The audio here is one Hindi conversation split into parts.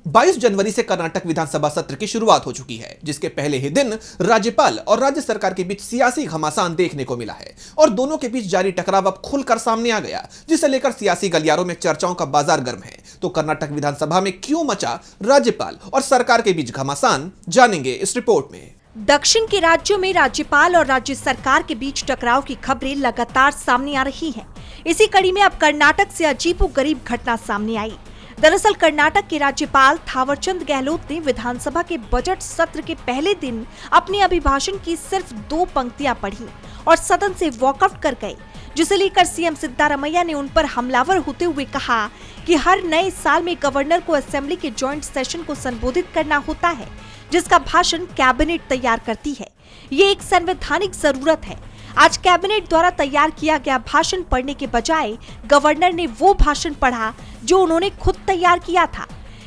22 जनवरी से कर्नाटक विधानसभा सत्र की शुरुआत हो चुकी है, जिसके पहले ही दिन राज्यपाल और राज्य सरकार के बीच सियासी घमासान देखने को मिला है और दोनों के बीच जारी टकराव अब खुलकर सामने आ गया, जिसे लेकर सियासी गलियारों में चर्चाओं का बाजार गर्म है। तो कर्नाटक विधानसभा में क्यों मचा राज्यपाल और सरकार के बीच घमासान, जानेंगे इस रिपोर्ट में। दक्षिण के राज्यों में राज्यपाल और राज्य सरकार के बीच टकराव की खबरें लगातार सामने आ रही हैं। इसी कड़ी में अब कर्नाटक से अजीबोगरीब घटना सामने आई। दरअसल कर्नाटक के राज्यपाल थावरचंद गहलोत ने विधानसभा के बजट सत्र के पहले दिन अपने अभिभाषण की सिर्फ 2 पंक्तियां पढ़ी और सदन से वॉकआउट कर गए, जिसे लेकर सीएम सिद्धारमैया ने उन पर हमलावर होते हुए कहा कि हर नए साल में गवर्नर को असेंबली के जॉइंट सेशन को संबोधित करना होता है, जिसका भाषण कैबिनेट तैयार करती है। ये एक संवैधानिक जरूरत है। आज कैबिनेट द्वारा तैयार किया गया भाषण पढ़ने के बजाय गवर्नर ने वो भाषण पढ़ा जो उन्होंने खुद तैयार किया था।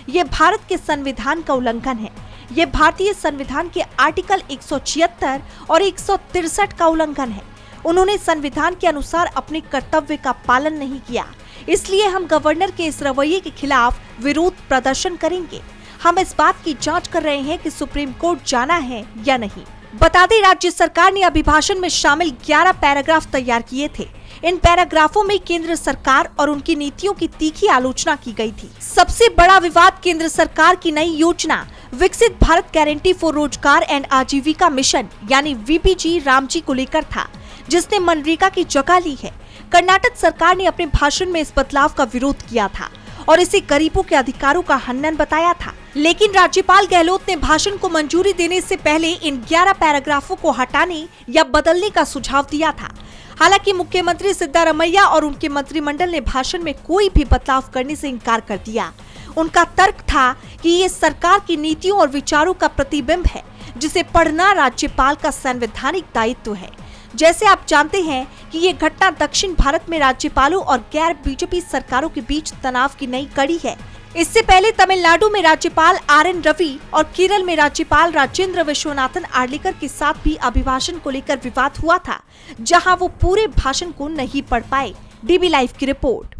ये भारत के संविधान का उल्लंघन है। ये भारतीय संविधान के आर्टिकल 176 और 163 का उल्लंघन है। उन्होंने संविधान के अनुसार अपने कर्तव्य का पालन नहीं किया, इसलिए हम गवर्नर के इस रवैये के खिलाफ विरोध प्रदर्शन करेंगे। हम इस बात की जांच कर रहे हैं कि सुप्रीम कोर्ट जाना है या नहीं। बता दें, राज्य सरकार ने अभिभाषण में शामिल 11 पैराग्राफ तैयार किए थे। इन पैराग्राफों में केंद्र सरकार और उनकी नीतियों की तीखी आलोचना की गई थी। सबसे बड़ा विवाद केंद्र सरकार की नई योजना विकसित भारत गारंटी फॉर रोजगार एंड आजीविका मिशन यानी वीपीजी रामजी को लेकर था, जिसने मनरेगा की जगह ली है। कर्नाटक सरकार ने अपने भाषण में इस बदलाव का विरोध किया था और इसे गरीबों के अधिकारों का हनन बताया था, लेकिन राज्यपाल गहलोत ने भाषण को मंजूरी देने से पहले इन 11 पैराग्राफों को हटाने या बदलने का सुझाव दिया था। हालांकि मुख्यमंत्री सिद्धारमैया और उनके मंत्रिमंडल ने भाषण में कोई भी बदलाव करने से इनकार कर दिया। उनका तर्क था कि ये सरकार की नीतियों और विचारों का प्रतिबिंब है, जिसे पढ़ना राज्यपाल का संवैधानिक दायित्व है। जैसे आप जानते हैं कि ये घटना दक्षिण भारत में राज्यपालों और गैर बीजेपी सरकारों के बीच तनाव की नई कड़ी है। इससे पहले तमिलनाडु में राज्यपाल आर.एन. रवि और केरल में राज्यपाल राजेंद्र विश्वनाथन आर्लेकर के साथ भी अभिभाषण को लेकर विवाद हुआ था, जहां वो पूरे भाषण को नहीं पढ़ पाए। डीबी लाइव की रिपोर्ट।